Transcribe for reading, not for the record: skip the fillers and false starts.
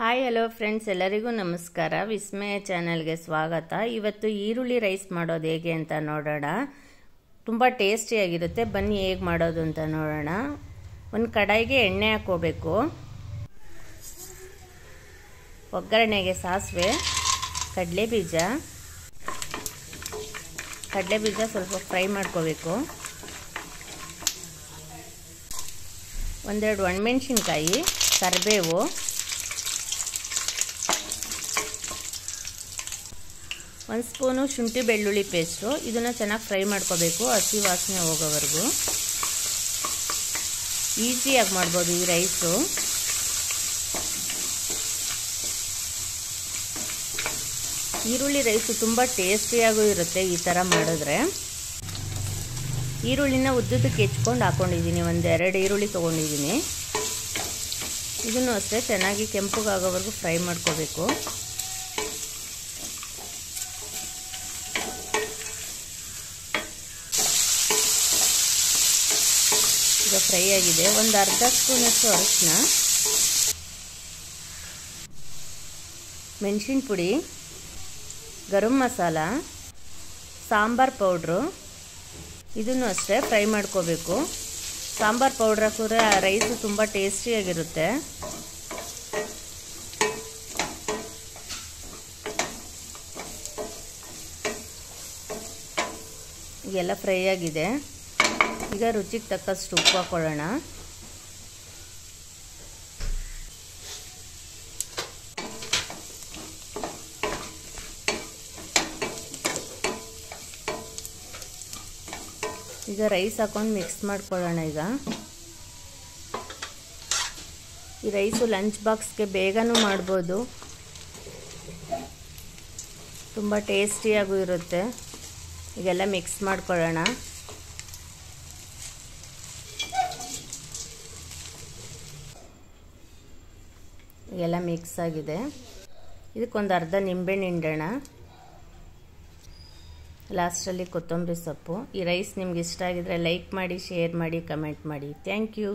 Hi hello friends, ಎಲ್ಲರಿಗೂ ನಮಸ್ಕಾರ. ವಿಸ್ಮಯ ಚಾನೆಲ್ಗೆ ಸ್ವಾಗತ. ಇವತ್ತು ಈರುಳ್ಳಿ ರೈಸ್ ಮಾಡೋದು ಹೇಗೆ ಅಂತ ನೋಡೋಣ. ತುಂಬ ಟೇಸ್ಟಿಯಾಗಿರುತ್ತೆ. ಬನ್ನಿ ಹೇಗೆ ಮಾಡೋದು ಅಂತ ನೋಡೋಣ. ಒಂದು ಕಡಾಯಿಗೆ ಎಣ್ಣೆ ಹಾಕ್ಕೋಬೇಕು. ಒಗ್ಗರಣೆಗೆ ಸಾಸಿವೆ, ಕಡಲೆಬೀಜ ಸ್ವಲ್ಪ ಫ್ರೈ ಮಾಡ್ಕೋಬೇಕು. ಒಂದೆರಡು ಒಣಮೆಣಸಿನ್ಕಾಯಿ, ಕರಿಬೇವು, ಒಂದು ಸ್ಪೂನು ಶುಂಠಿ ಬೆಳ್ಳುಳ್ಳಿ ಪೇಸ್ಟು. ಇದನ್ನು ಚೆನ್ನಾಗಿ ಫ್ರೈ ಮಾಡ್ಕೋಬೇಕು, ಹಸಿ ವಾಸನೆ ಹೋಗೋವರೆಗೂ. ಈಸಿಯಾಗಿ ಮಾಡ್ಬೋದು ಈ ರೈಸು. ಈರುಳ್ಳಿ ರೈಸು ತುಂಬ ಟೇಸ್ಟಿಯಾಗೂ ಇರುತ್ತೆ ಈ ಥರ ಮಾಡಿದ್ರೆ. ಈರುಳ್ಳಿನ ಉದ್ದುದಕ್ಕೆ ಹೆಚ್ಕೊಂಡು ಹಾಕ್ಕೊಂಡಿದ್ದೀನಿ. ಒಂದೆರಡು ಈರುಳ್ಳಿ ತೊಗೊಂಡಿದ್ದೀನಿ. ಇದನ್ನು ಅಷ್ಟೇ ಚೆನ್ನಾಗಿ ಕೆಂಪಗಾಗೋವರೆಗೂ ಫ್ರೈ ಮಾಡ್ಕೋಬೇಕು. ಈಗ ಫ್ರೈ ಆಗಿದೆ. ಒಂದು ಅರ್ಧ ಸ್ಪೂನಷ್ಟು ಅರಿಶಿನ, ಮೆಣಸಿನ ಪುಡಿ, ಗರಂ ಮಸಾಲ, ಸಾಂಬಾರ್ ಪೌಡ್ರು, ಇದನ್ನು ಅಷ್ಟೇ ಫ್ರೈ ಮಾಡ್ಕೋಬೇಕು. ಸಾಂಬಾರ್ ಪೌಡ್ರ್ ಹಾಕಿದ್ರೆ ರೈಸು ತುಂಬ ಟೇಸ್ಟಿಯಾಗಿರುತ್ತೆ. ಈಗೆಲ್ಲ ಫ್ರೈ ಆಗಿದೆ. ಈಗ ರುಚಿಗೆ ತಕ್ಕಷ್ಟು ಉಪ್ಪು ಹಾಕೊಳ್ಳೋಣ. ಈಗ ರೈಸ್ ಹಾಕೊಂಡು ಮಿಕ್ಸ್ ಮಾಡ್ಕೊಳ್ಳೋಣ. ಈಗ ಈ ರೈಸು ಲಂಚ್ ಬಾಕ್ಸ್ಗೆ ಬೇಗನೂ ಮಾಡ್ಬೋದು, ತುಂಬ ಟೇಸ್ಟಿಯಾಗೂ ಇರುತ್ತೆ. ಈಗೆಲ್ಲ ಮಿಕ್ಸ್ ಮಾಡ್ಕೊಳ್ಳೋಣ. ಎಲ್ಲ ಮಿಕ್ಸ್ ಆಗಿದೆ. ಇದಕ್ಕೊಂದು ಅರ್ಧ ನಿಂಬೆಹಣ್ಣು ಹಿಂಡೋಣ. ಲಾಸ್ಟಲ್ಲಿ ಕೊತ್ತಂಬರಿ ಸೊಪ್ಪು. ಈ ರೈಸ್ ನಿಮ್ಗೆ ಇಷ್ಟ ಆಗಿದ್ರೆ ಲೈಕ್ ಮಾಡಿ, ಶೇರ್ ಮಾಡಿ, ಕಮೆಂಟ್ ಮಾಡಿ. Thank you.